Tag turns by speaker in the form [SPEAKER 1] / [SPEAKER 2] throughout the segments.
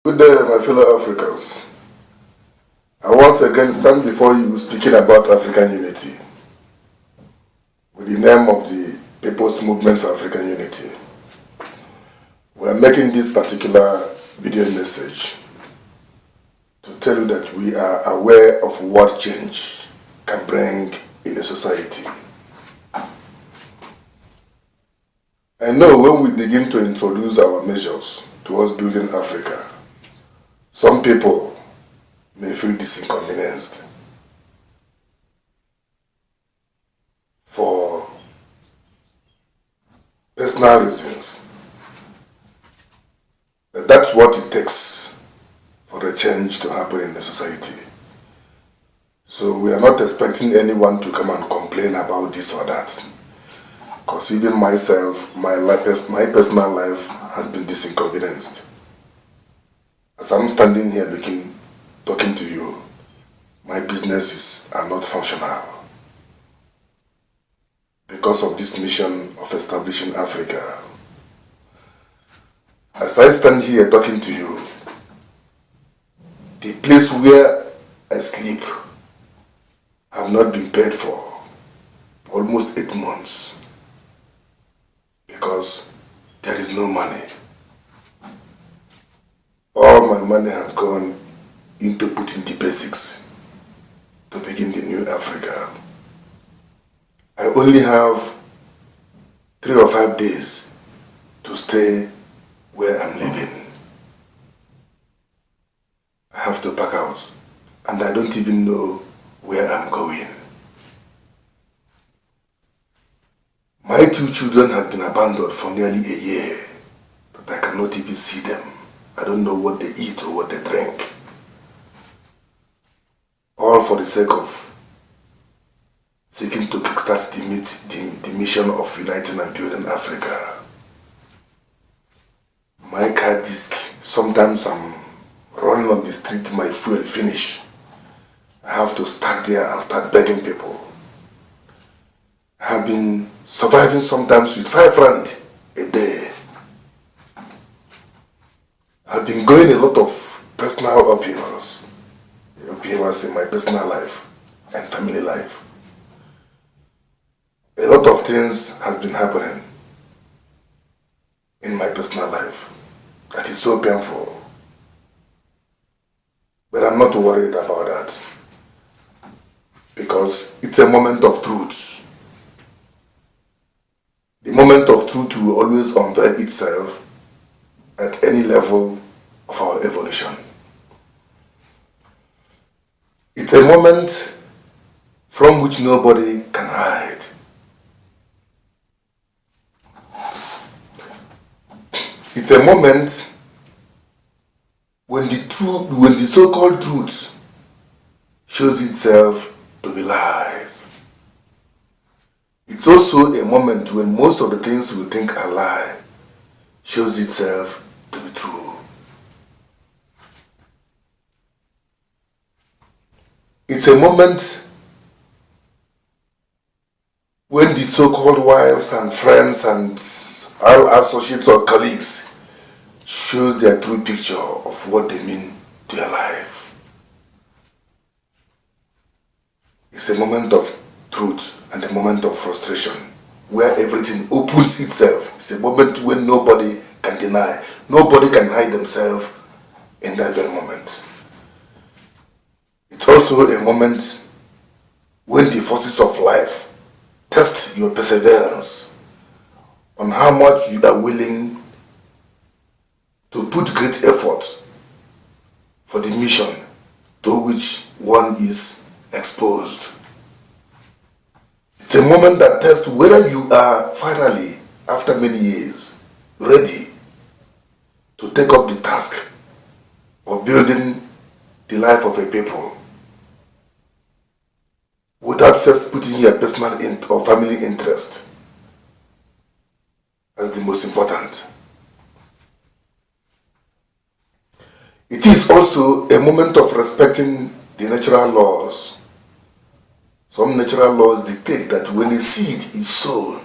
[SPEAKER 1] Good day, my fellow Africans. I once again stand before you speaking about African unity with the name of the People's Movement for African Unity. We are making this particular video message to tell you that we are aware of what change can bring in a society. I know when we begin to introduce our measures towards building Africa, some people may feel disinconvenienced for personal reasons. But that's what it takes for a change to happen in the society. So we are not expecting anyone to come and complain about this or that. Because even myself, my personal life has been disinconvenienced. As I'm standing here talking to you, my businesses are not functional because of this mission of establishing Africa. As I stand here talking to you, the place where I sleep have not been paid for almost 8 months because there is no money. All my money has gone into putting the basics to begin the new Africa. I only have 3 or 5 days to stay where I'm living. I have to pack out, and I don't even know where I'm going. My 2 children have been abandoned for nearly a year, but I cannot even see them. I don't know what they eat or what they drink. All for the sake of seeking to kickstart the mission of uniting and building Africa. My car disc, sometimes I'm running on the street, my fuel finish. I have to start there and start begging people. I have been surviving sometimes with 5 rand a day. I've been going a lot of personal upheavals in my personal life and family life. A lot of things have been happening in my personal life that is so painful. But I'm not worried about that because it's a moment of truth. The moment of truth will always unveil itself at any level of our evolution. It's a moment from which nobody can hide. It's a moment when the so-called truth shows itself to be lies. It's also a moment when most of the things we think are lies shows itself to be true. It's a moment when the so-called wives and friends and our associates or colleagues shows their true picture of what they mean to your life. It's a moment of truth and a moment of frustration where everything opens itself. It's a moment when nobody can deny, nobody can hide themselves in that very moment. It's also a moment when the forces of life test your perseverance on how much you are willing to put great effort for the mission to which one is exposed. It's a moment that tests whether you are finally, after many years, ready to take up the task of building the life of a people without first putting your personal or family interest as the most important. It is also a moment of respecting the natural laws. Some natural laws dictate that when a seed is sown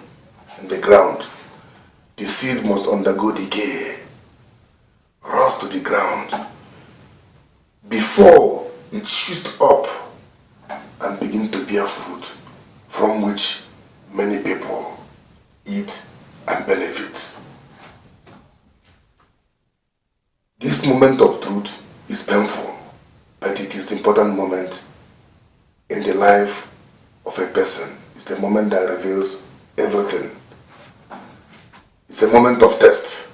[SPEAKER 1] in the ground, the seed must undergo decay, rust to the ground, before it shoots up and begin to bear fruit from which many people eat and benefit. This moment of truth is painful, but it is the important moment in the life of a person. It's the moment that reveals everything. It's a moment of test.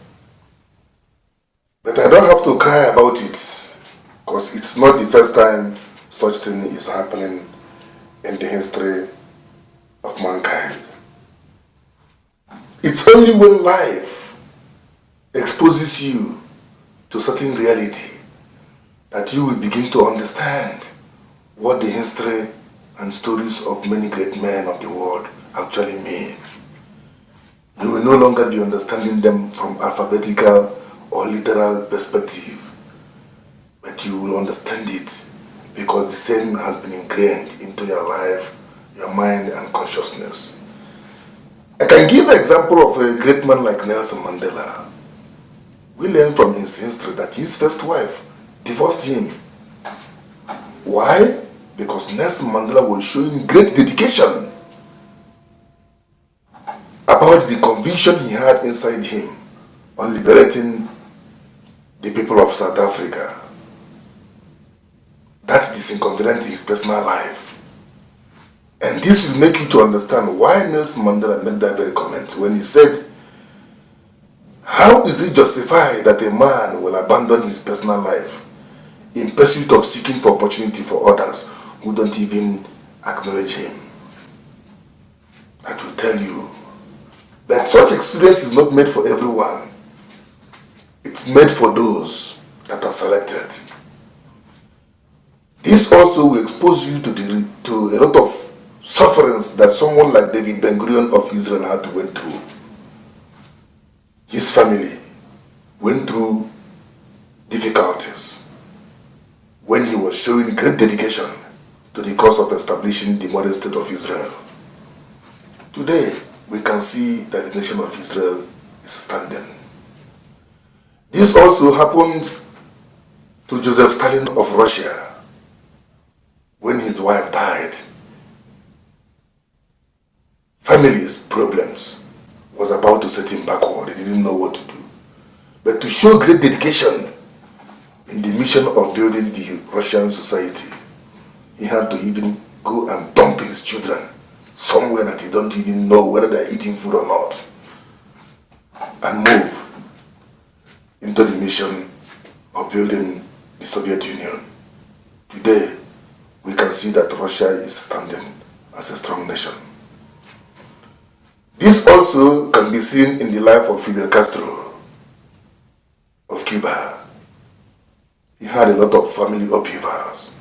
[SPEAKER 1] But I don't have to cry about it, because it's not the first time such thing is happening in the history of mankind. It's only when life exposes you to certain reality that you will begin to understand what the history and stories of many great men of the world actually mean. You will no longer be understanding them from alphabetical or literal perspective, but you will understand it because the same has been ingrained into your life, your mind and consciousness. I can give an example of a great man like Nelson Mandela. We learn from his history that his first wife divorced him. Why? Because Nelson Mandela was showing great dedication about the conviction he had inside him on liberating the people of South Africa. That disinconvenience in his personal life. And this will make you to understand why Nelson Mandela made that very comment when he said, how is it justified that a man will abandon his personal life in pursuit of seeking for opportunity for others who don't even acknowledge him? That will tell you that such experience is not made for everyone. It's made for those that are selected. This also will expose you to a lot of sufferings that someone like David Ben-Gurion of Israel had to went through. His family went through difficulties when he was showing great dedication to the cause of establishing the modern state of Israel. Today, we can see that the nation of Israel is standing. This also happened to Joseph Stalin of Russia when his wife died. Family's problems was about to set him backward. They didn't know what to do. But to show great dedication in the mission of building the Russian society, he had to even go and dump his children somewhere that he don't even know whether they're eating food or not, and move into the mission of building the Soviet Union. Today, we can see that Russia is standing as a strong nation. This also can be seen in the life of Fidel Castro of Cuba. He had a lot of family upheavals,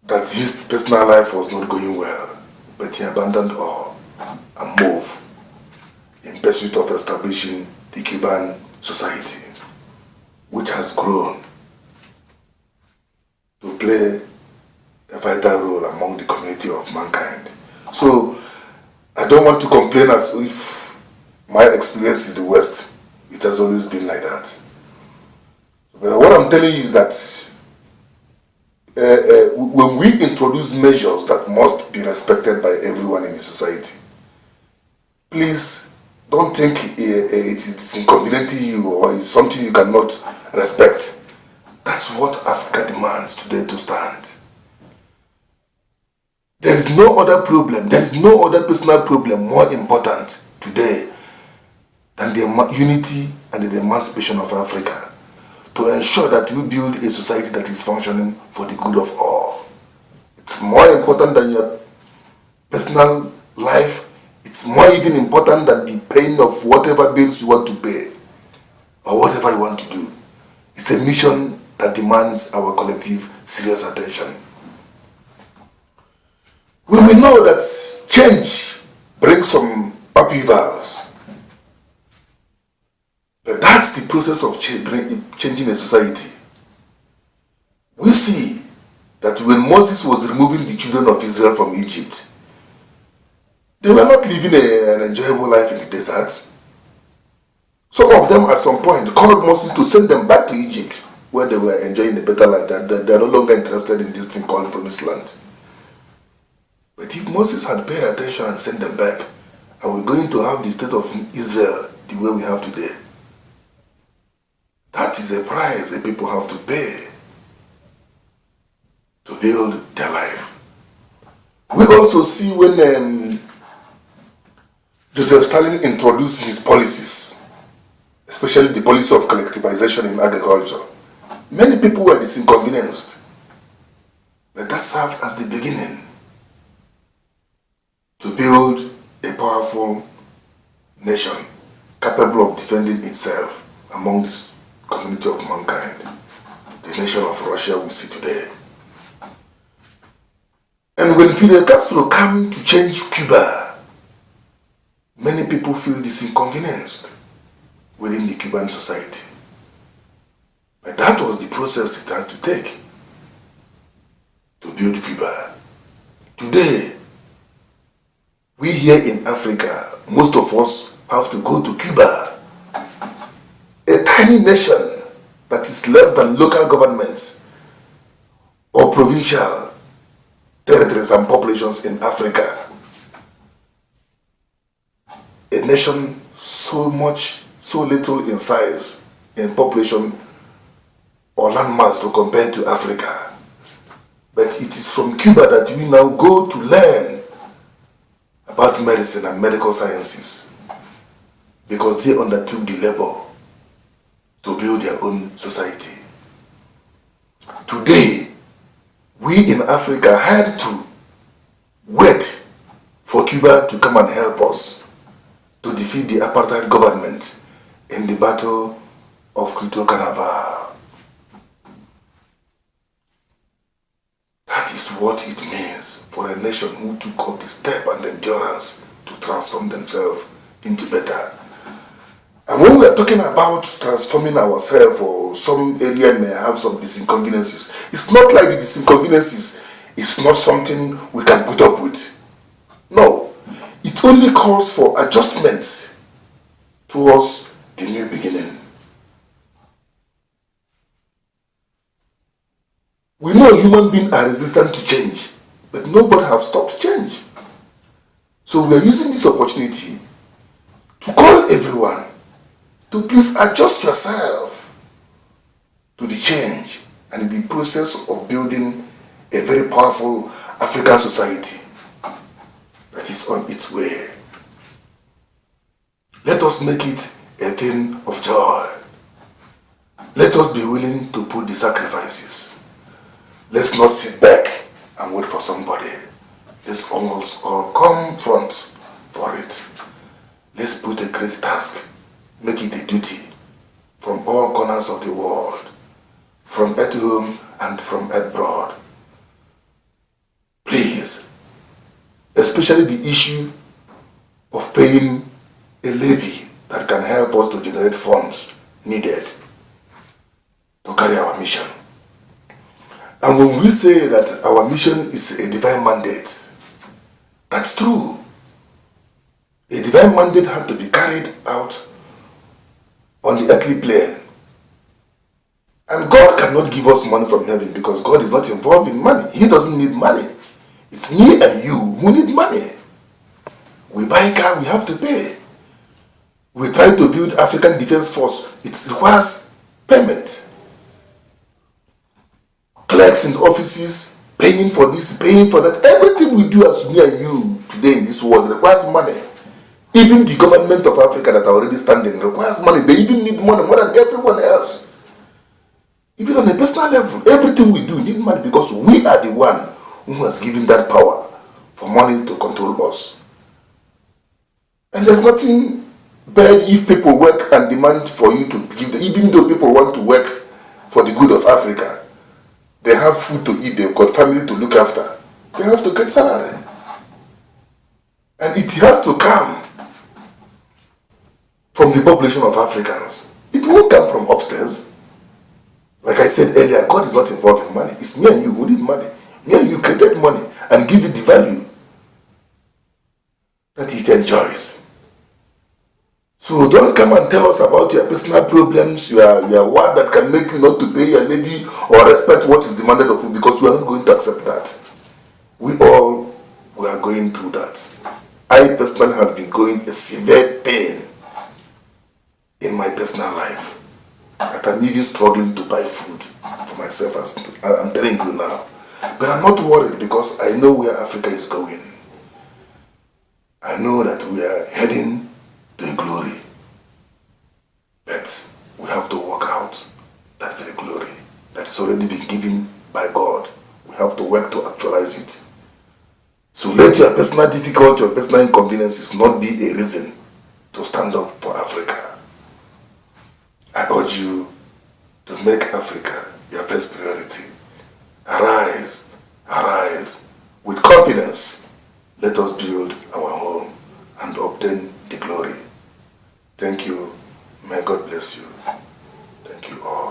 [SPEAKER 1] that his personal life was not going well, but he abandoned all and moved in pursuit of establishing the Cuban society, which has grown to play a vital role among the community of mankind. So, I don't want to complain as if my experience is the worst. It has always been like that. But what I'm telling you is that when we introduce measures that must be respected by everyone in the society, please don't think it's inconveniencing you or it's something you cannot respect. That's what Africa demands today to stand. There is no other problem, there is no other personal problem more important today than the unity and the emancipation of Africa, to ensure that we build a society that is functioning for the good of all. It's more important than your personal life. It's more even important than the paying of whatever bills you want to pay or whatever you want to do. It's a mission that demands our collective serious attention. We will know that change brings some upheavals. But that's the process of changing a society. We see that when Moses was removing the children of Israel from Egypt, they were not living an enjoyable life in the desert. Some of them at some point called Moses to send them back to Egypt. where they were enjoying a better life, that they're no longer interested in this thing called Promised Land. But if Moses had paid attention and sent them back, are we going to have the state of Israel the way we have today? That is a price that people have to pay to build their life. We also see when Joseph Stalin introduced his policies, especially the policy of collectivization in agriculture, many people were disinconvenienced. But that served as the beginning to build a powerful nation capable of defending itself among this community of mankind, the nation of Russia we see today. And when Fidel Castro came to change Cuba, many people feel disinconvenienced within the Cuban society. But that was the process it had to take to build Cuba. Today, we here in Africa, most of us have to go to Cuba, a tiny nation that is less than local governments or provincial territories and populations in Africa. A nation so little in size, in population or landmass to compare to Africa. But it is from Cuba that we now go to learn about medicine and medical sciences, because they undertook the labor to build their own society. Today, we in Africa had to wait for Cuba to come and help us to defeat the apartheid government in the Battle of Quito Carnaval. That is what it means for a nation who took up the step and endurance to transform themselves into better. And when we are talking about transforming ourselves, or some area may have some disinconveniences, it's not like the disinconveniences is not something we can put up with. No, it only calls for adjustments towards the new beginning. We know human beings are resistant to change, but nobody has stopped change. So we are using this opportunity to call everyone to please adjust yourself to the change and the process of building a very powerful African society that is on its way. Let us make it a thing of joy. Let us be willing to put the sacrifices. Let's not sit back and wait for somebody. Let's almost all come front for it. Let's put a great task, make it a duty from all corners of the world, from at home and from abroad. Please, especially the issue of paying a levy that can help us to generate funds needed to carry our mission. And when we say that our mission is a divine mandate, that's true. A divine mandate had to be carried out on the earthly plane. And God cannot give us money from heaven because God is not involved in money. He doesn't need money. It's me and you who need money. We buy a car, we have to pay. We try to build African Defense Force. It requires payment. Clerks in offices, paying for this, paying for that. Everything we do as me and you today in this world requires money. Even the government of Africa that are already standing requires money. They even need money more than everyone else. Even on a personal level, everything we do need money because we are the one who has given that power for money to control us. And there's nothing bad if people work and demand for you to give them, even though people want to work for the good of Africa. They have food to eat, they've got family to look after. They have to get salary. And it has to come from the population of Africans. It won't come from upstairs. Like I said earlier, God is not involved in money. It's me and you who need money. Me and you created money and give it the value that it enjoys. So don't come and tell us about your personal problems, your what that can make you not to pay your lady or respect what is demanded of you, because we are not going to accept that. We are going through that. I personally have been going a severe pain in my personal life that I'm even struggling to buy food for myself, as I'm telling you now. But I'm not worried because I know where Africa is going. I know that we are heading to glory. But we have to work out that very glory that has already been given by God. We have to work to actualize it. So let your personal difficulty, your personal inconveniences not be a reason to stand up for Africa. I urge you to make Africa your first priority. Arise, arise. With confidence, let us build our home and obtain the glory. Thank you. May God bless you. Thank you all.